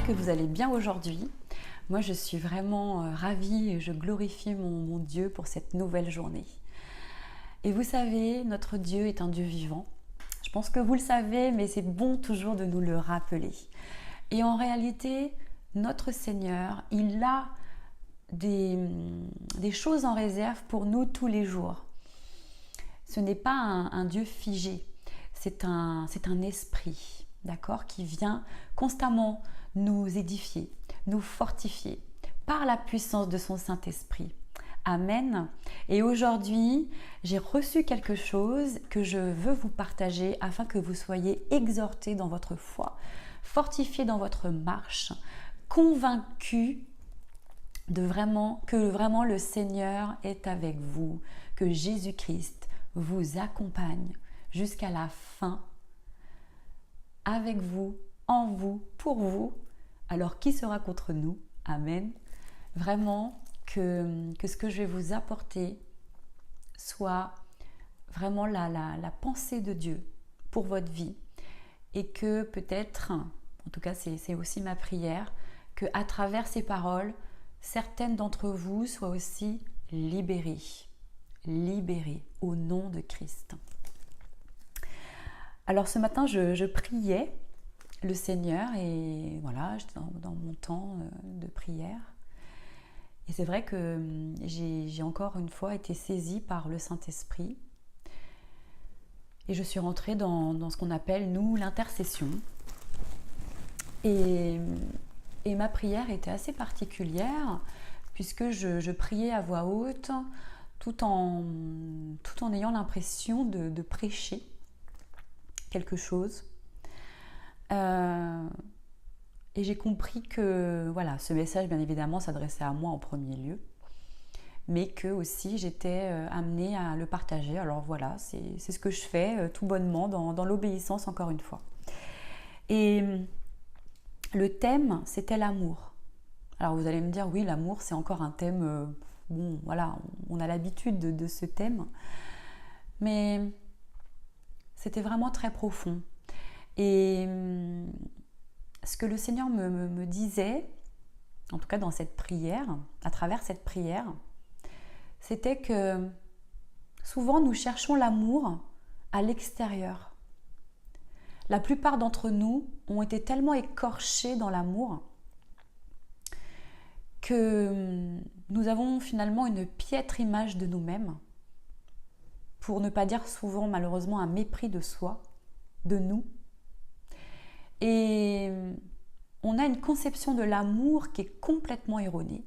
que vous allez bien aujourd'hui. Moi, je suis vraiment ravie et je glorifie mon Dieu pour cette nouvelle journée. Et vous savez, notre Dieu est un Dieu vivant. Je pense que vous le savez, mais c'est bon toujours de nous le rappeler. Et en réalité, notre Seigneur, il a des choses en réserve pour nous tous les jours. Ce n'est pas un Dieu figé, c'est un esprit, d'accord, qui vient constamment nous édifier, nous fortifier par la puissance de son Saint-Esprit. Amen. Et aujourd'hui, j'ai reçu quelque chose que je veux vous partager afin que vous soyez exhortés dans votre foi, fortifiés dans votre marche, convaincus que vraiment le Seigneur est avec vous, que Jésus-Christ vous accompagne jusqu'à la fin, avec vous, en vous, pour vous. Alors qui sera contre nous? Amen. Vraiment que ce que je vais vous apporter soit vraiment la pensée de Dieu pour votre vie et que peut-être, en tout cas c'est aussi ma prière, que à travers ces paroles, certaines d'entre vous soient aussi libérées au nom de Christ. Alors ce matin, je priais le Seigneur et voilà, j'étais dans mon temps de prière. Et c'est vrai que j'ai encore une fois été saisie par le Saint-Esprit. Et je suis rentrée dans ce qu'on appelle, nous, l'intercession. Et ma prière était assez particulière, puisque je priais à voix haute, tout en ayant l'impression de prêcher quelque chose. Et j'ai compris que voilà, ce message, bien évidemment, s'adressait à moi en premier lieu, mais que aussi j'étais amenée à le partager. Alors voilà, c'est ce que je fais tout bonnement dans l'obéissance, encore une fois. Et le thème, c'était l'amour. Alors vous allez me dire, oui, l'amour, c'est encore un thème, bon, voilà, on a l'habitude de ce thème, mais c'était vraiment très profond. Et ce que le Seigneur me disait, en tout cas dans cette prière, à travers cette prière, c'était que souvent nous cherchons l'amour à l'extérieur. La plupart d'entre nous ont été tellement écorchés dans l'amour que nous avons finalement une piètre image de nous-mêmes, pour ne pas dire souvent malheureusement un mépris de soi, de nous. Et on a une conception de l'amour qui est complètement erronée.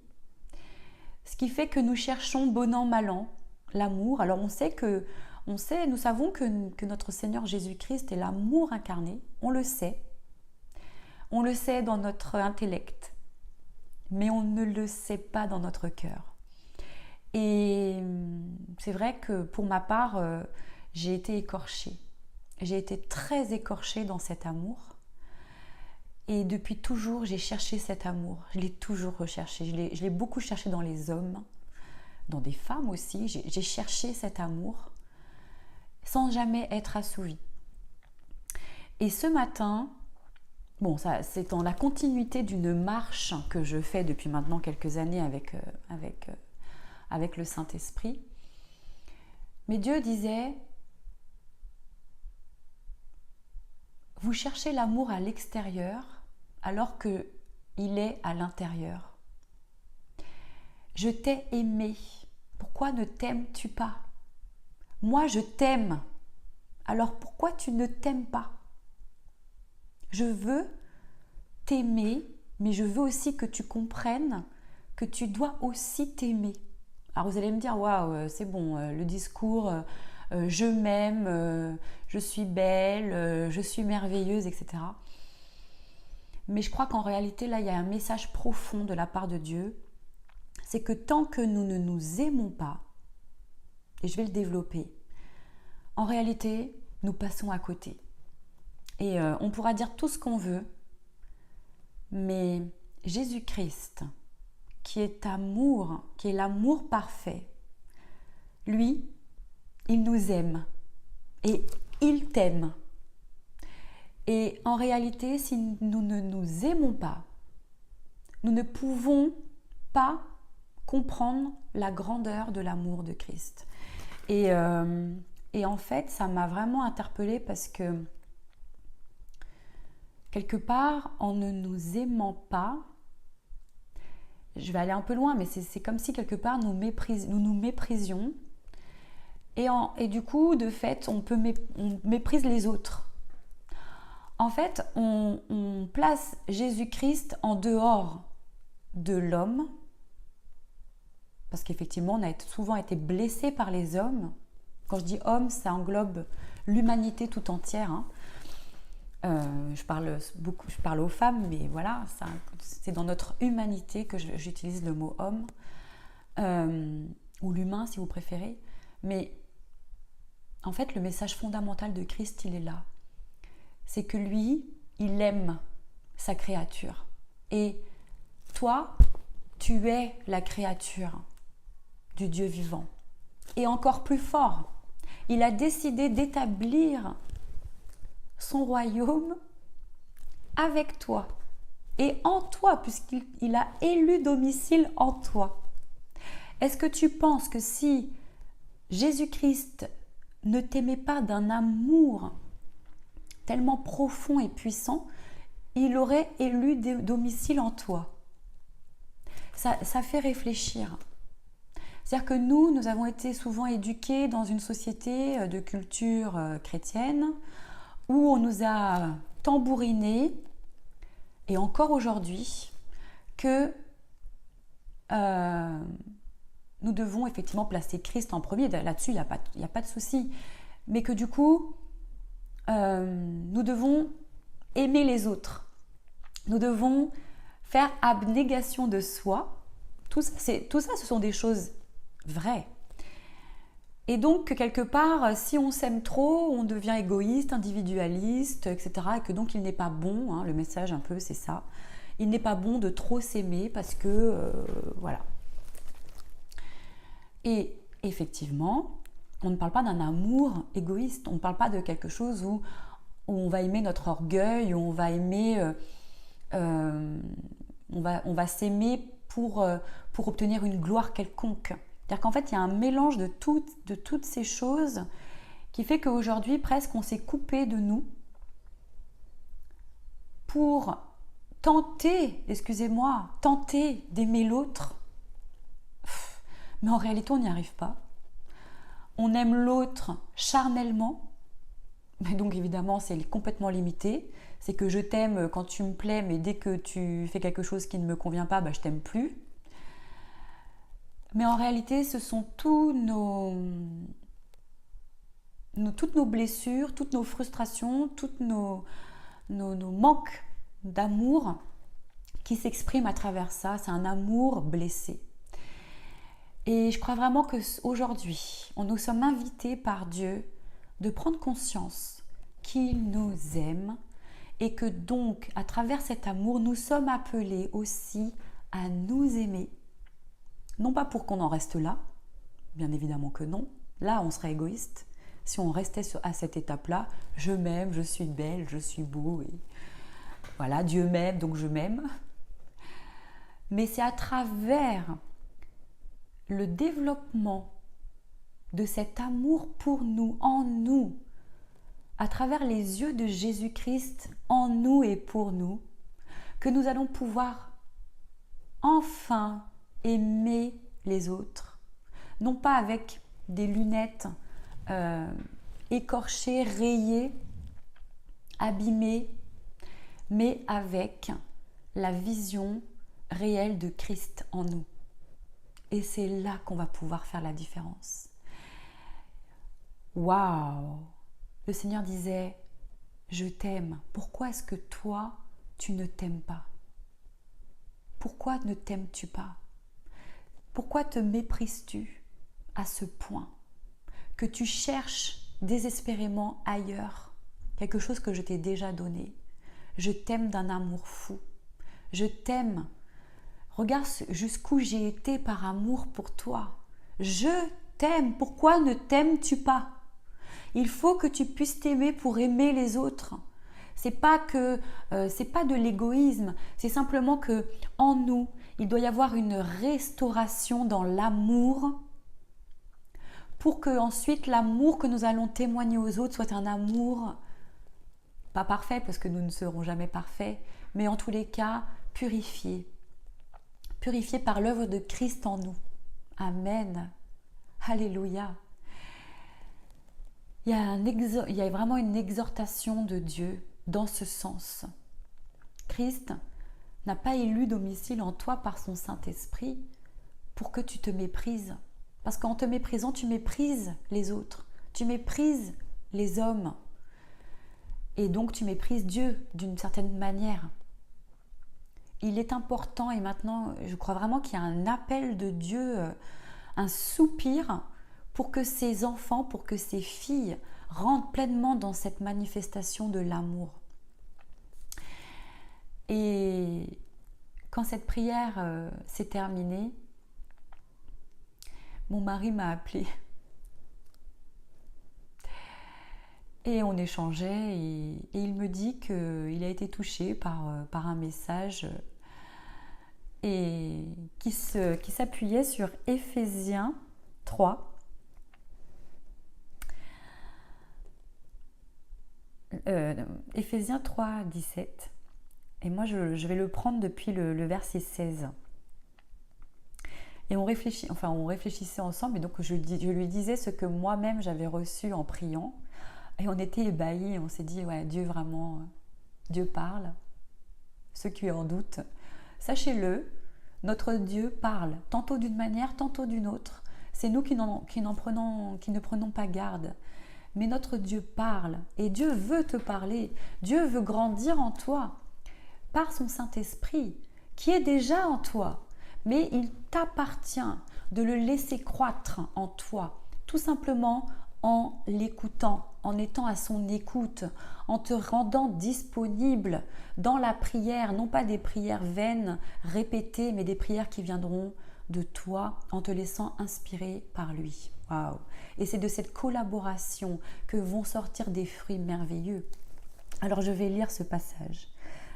Ce qui fait que nous cherchons bon an, mal an, l'amour. Alors nous savons que notre Seigneur Jésus-Christ est l'amour incarné. On le sait. On le sait dans notre intellect. Mais on ne le sait pas dans notre cœur. Et c'est vrai que pour ma part, j'ai été écorchée. J'ai été très écorchée dans cet amour. Et depuis toujours, j'ai cherché cet amour. Je l'ai toujours recherché. Je l'ai beaucoup cherché dans les hommes, dans des femmes aussi. J'ai cherché cet amour sans jamais être assouvie. Et ce matin, bon, ça, c'est dans la continuité d'une marche que je fais depuis maintenant quelques années avec le Saint-Esprit. Mais Dieu disait, vous cherchez l'amour à l'extérieur alors qu'il est à l'intérieur. Je t'ai aimé. Pourquoi ne t'aimes-tu pas? Moi, je t'aime. Alors pourquoi tu ne t'aimes pas? Je veux t'aimer, mais je veux aussi que tu comprennes que tu dois aussi t'aimer. Alors vous allez me dire, waouh, c'est bon, le discours, je m'aime, je suis belle, je suis merveilleuse, etc. Mais je crois qu'en réalité, là, il y a un message profond de la part de Dieu. C'est que tant que nous ne nous aimons pas, et je vais le développer, en réalité, nous passons à côté. Et on pourra dire tout ce qu'on veut, mais Jésus-Christ, qui est amour, qui est l'amour parfait, lui, il nous aime et il t'aime. Et en réalité, si nous ne nous aimons pas, nous ne pouvons pas comprendre la grandeur de l'amour de Christ. Et en fait, ça m'a vraiment interpellée parce que quelque part, en ne nous aimant pas, je vais aller un peu loin, mais c'est comme si quelque part nous nous méprisions. Et du coup, de fait, on méprise les autres. En fait, on place Jésus-Christ en dehors de l'homme, parce qu'effectivement, on a souvent été blessé par les hommes. Quand je dis homme, ça englobe l'humanité tout entière. Je parle aux femmes, mais voilà, c'est dans notre humanité que j'utilise le mot homme, ou l'humain si vous préférez. Mais en fait, le message fondamental de Christ, il est là. C'est que lui, il aime sa créature. Et toi, tu es la créature du Dieu vivant. Et encore plus fort, il a décidé d'établir son royaume avec toi et en toi, puisqu'il a élu domicile en toi. Est-ce que tu penses que si Jésus-Christ ne t'aimait pas d'un amour tellement profond et puissant, il aurait élu domicile en toi? Ça fait réfléchir. C'est-à-dire que nous avons été souvent éduqués dans une société de culture chrétienne où on nous a tambourinés, et encore aujourd'hui, que nous devons effectivement placer Christ en premier. Là-dessus, il n'y a pas de souci. Mais que du coup, nous devons aimer les autres. Nous devons faire abnégation de soi. Tout ça, ce sont des choses vraies. Et donc, quelque part, si on s'aime trop, on devient égoïste, individualiste, etc. Et que donc, il n'est pas bon, le message un peu, c'est ça. Il n'est pas bon de trop s'aimer parce que, voilà. Et effectivement, on ne parle pas d'un amour égoïste. On ne parle pas de quelque chose où on va aimer notre orgueil, où on va aimer... on va s'aimer pour obtenir une gloire quelconque. C'est-à-dire qu'en fait, il y a un mélange de toutes ces choses qui fait qu'aujourd'hui, presque, on s'est coupé de nous pour tenter d'aimer l'autre. Mais en réalité, on n'y arrive pas. On aime l'autre charnellement, mais donc évidemment, c'est complètement limité. C'est que je t'aime quand tu me plais, mais dès que tu fais quelque chose qui ne me convient pas, je t'aime plus. Mais en réalité, ce sont toutes nos blessures, toutes nos frustrations, tous nos manques d'amour qui s'expriment à travers ça. C'est un amour blessé. Et je crois vraiment qu'aujourd'hui, nous sommes invités par Dieu de prendre conscience qu'il nous aime et que donc, à travers cet amour, nous sommes appelés aussi à nous aimer. Non pas pour qu'on en reste là, bien évidemment que non. Là, on serait égoïste. Si on restait à cette étape-là, je m'aime, je suis belle, je suis beau, et voilà, Dieu m'aime, donc je m'aime. Mais c'est à travers le développement de cet amour pour nous, en nous, à travers les yeux de Jésus-Christ, en nous et pour nous, que nous allons pouvoir enfin aimer les autres, non pas avec des lunettes écorchées, rayées, abîmées, mais avec la vision réelle de Christ en nous. Et c'est là qu'on va pouvoir faire la différence. Waouh! Le Seigneur disait, je t'aime. Pourquoi est-ce que toi, tu ne t'aimes pas? Pourquoi ne t'aimes-tu pas? Pourquoi te méprises-tu à ce point que tu cherches désespérément ailleurs quelque chose que je t'ai déjà donné? Je t'aime d'un amour fou. Je t'aime. Regarde jusqu'où j'ai été par amour pour toi. Je t'aime. Pourquoi ne t'aimes-tu pas? Il faut que tu puisses t'aimer pour aimer les autres. C'est pas de l'égoïsme, c'est simplement que en nous, il doit y avoir une restauration dans l'amour pour que ensuite l'amour que nous allons témoigner aux autres soit un amour pas parfait parce que nous ne serons jamais parfaits, mais en tous les cas purifié par l'œuvre de Christ en nous. Amen. Alléluia. Il y a vraiment une exhortation de Dieu dans ce sens. Christ n'a pas élu domicile en toi par son Saint-Esprit pour que tu te méprises. Parce qu'en te méprisant, tu méprises les autres, tu méprises les hommes. Et donc tu méprises Dieu d'une certaine manière. Il est important, et maintenant je crois vraiment qu'il y a un appel de Dieu, un soupir pour que ses enfants, pour que ses filles rentrent pleinement dans cette manifestation de l'amour. Et quand cette prière s'est terminée, mon mari m'a appelée. Et on échangeait et il me dit qu'il a été touché par un message et qui s'appuyait sur Éphésiens 3. Éphésiens 3, 17. Et moi, je vais le prendre depuis le verset 16. Et on réfléchissait ensemble, et donc je lui disais ce que moi-même j'avais reçu en priant. Et on était ébahis, on s'est dit, ouais, Dieu vraiment, Dieu parle. Ceux qui en doutent, sachez-le, notre Dieu parle, tantôt d'une manière, tantôt d'une autre. C'est nous qui ne prenons pas garde. Mais notre Dieu parle, et Dieu veut te parler. Dieu veut grandir en toi par son Saint-Esprit, qui est déjà en toi. Mais il t'appartient de le laisser croître en toi, tout simplement en l'écoutant, en étant à son écoute, en te rendant disponible dans la prière, non pas des prières vaines, répétées, mais des prières qui viendront de toi en te laissant inspirer par lui. Waouh! Et c'est de cette collaboration que vont sortir des fruits merveilleux. Alors je vais lire ce passage.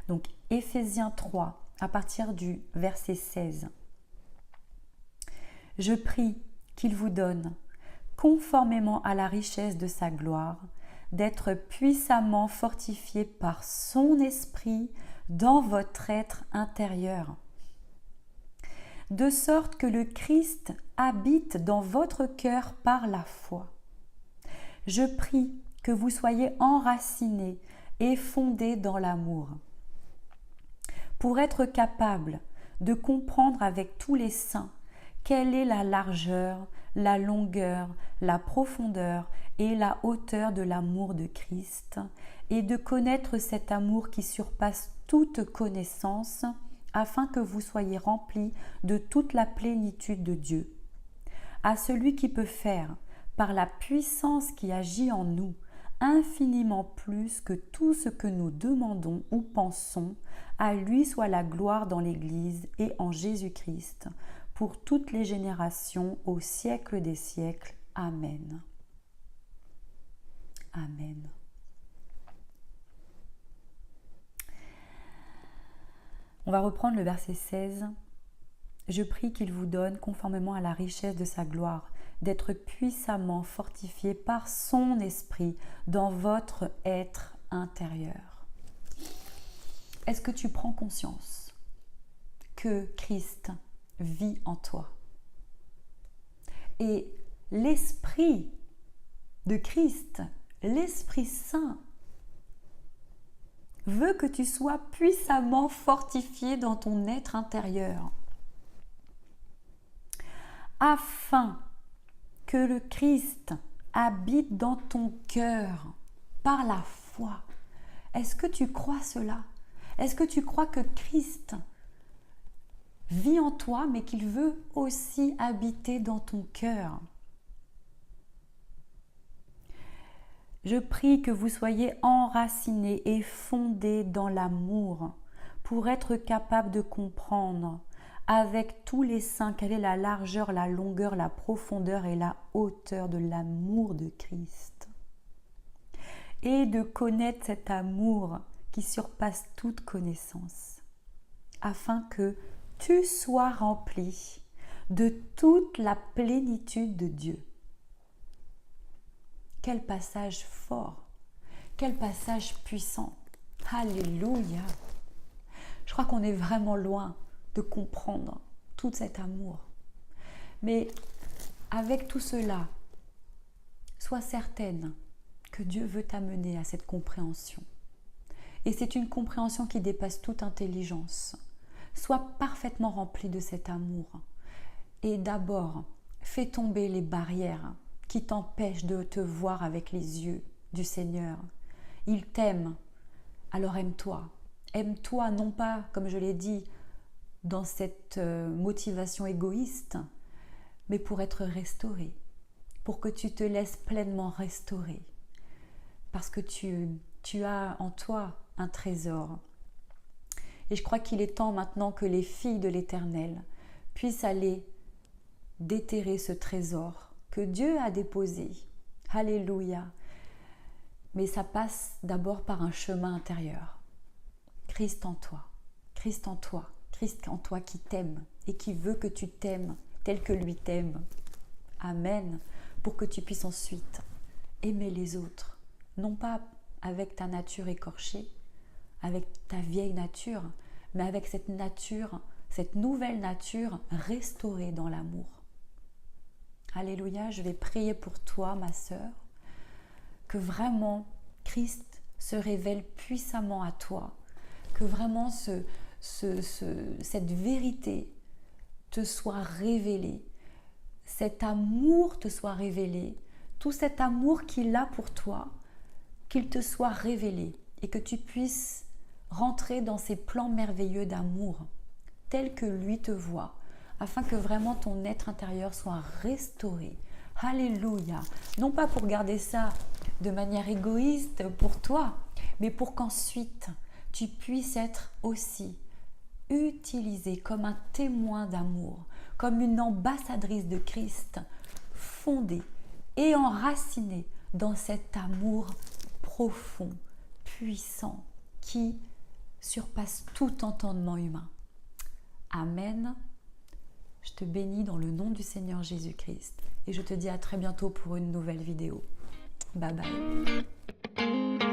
Donc Éphésiens 3, à partir du verset 16. Je prie qu'il vous donne, conformément à la richesse de sa gloire, d'être puissamment fortifié par son esprit dans votre être intérieur, de sorte que le Christ habite dans votre cœur par la foi. Je prie que vous soyez enracinés et fondés dans l'amour, pour être capable de comprendre avec tous les saints quelle est la largeur, la longueur, la profondeur et la hauteur de l'amour de Christ, et de connaître cet amour qui surpasse toute connaissance, afin que vous soyez remplis de toute la plénitude de Dieu. À celui qui peut faire, par la puissance qui agit en nous, infiniment plus que tout ce que nous demandons ou pensons, à lui soit la gloire dans l'Église et en Jésus-Christ, pour toutes les générations, au siècle des siècles. Amen. Amen. On va reprendre le verset 16. Je prie qu'il vous donne, conformément à la richesse de sa gloire, d'être puissamment fortifié par son esprit dans votre être intérieur. Est-ce que tu prends conscience que Christ vit en toi? Et l'esprit de Christ, l'Esprit Saint, veut que tu sois puissamment fortifié dans ton être intérieur, afin que le Christ habite dans ton cœur par la foi. Est-ce que tu crois cela? Est-ce que tu crois que Christ vit en toi, mais qu'il veut aussi habiter dans ton cœur? Je prie que vous soyez enracinés et fondés dans l'amour pour être capable de comprendre avec tous les saints quelle est la largeur, la longueur, la profondeur et la hauteur de l'amour de Christ, et de connaître cet amour qui surpasse toute connaissance, afin que tu sois rempli de toute la plénitude de Dieu. Quel passage fort, quel passage puissant. Alléluia. Je crois qu'on est vraiment loin de comprendre tout cet amour. Mais avec tout cela, sois certaine que Dieu veut t'amener à cette compréhension. Et c'est une compréhension qui dépasse toute intelligence. Sois parfaitement rempli de cet amour. Et d'abord, fais tomber les barrières qui t'empêchent de te voir avec les yeux du Seigneur. Il t'aime, alors aime-toi. Aime-toi non pas, comme je l'ai dit, dans cette motivation égoïste, mais pour être restauré, pour que tu te laisses pleinement restaurer. Parce que tu as en toi un trésor. Et je crois qu'il est temps maintenant que les filles de l'Éternel puissent aller déterrer ce trésor que Dieu a déposé. Alléluia. Mais ça passe d'abord par un chemin intérieur. Christ en toi, Christ en toi, Christ en toi qui t'aime et qui veut que tu t'aimes tel que lui t'aime. Amen. Pour que tu puisses ensuite aimer les autres, non pas avec ta nature écorchée, avec ta vieille nature, mais avec cette nature, cette nouvelle nature restaurée dans l'amour. Alléluia, je vais prier pour toi, ma sœur, que vraiment Christ se révèle puissamment à toi, que vraiment cette vérité te soit révélée, cet amour te soit révélé, tout cet amour qu'il a pour toi, qu'il te soit révélé et que tu puisses rentrer dans ces plans merveilleux d'amour tels que lui te voit, afin que vraiment ton être intérieur soit restauré. Alléluia. Non pas pour garder ça de manière égoïste pour toi, mais pour qu'ensuite tu puisses être aussi utilisé comme un témoin d'amour, comme une ambassadrice de Christ, fondée et enracinée dans cet amour profond, puissant, qui surpasse tout entendement humain. Amen. Je te bénis dans le nom du Seigneur Jésus-Christ et je te dis à très bientôt pour une nouvelle vidéo. Bye bye.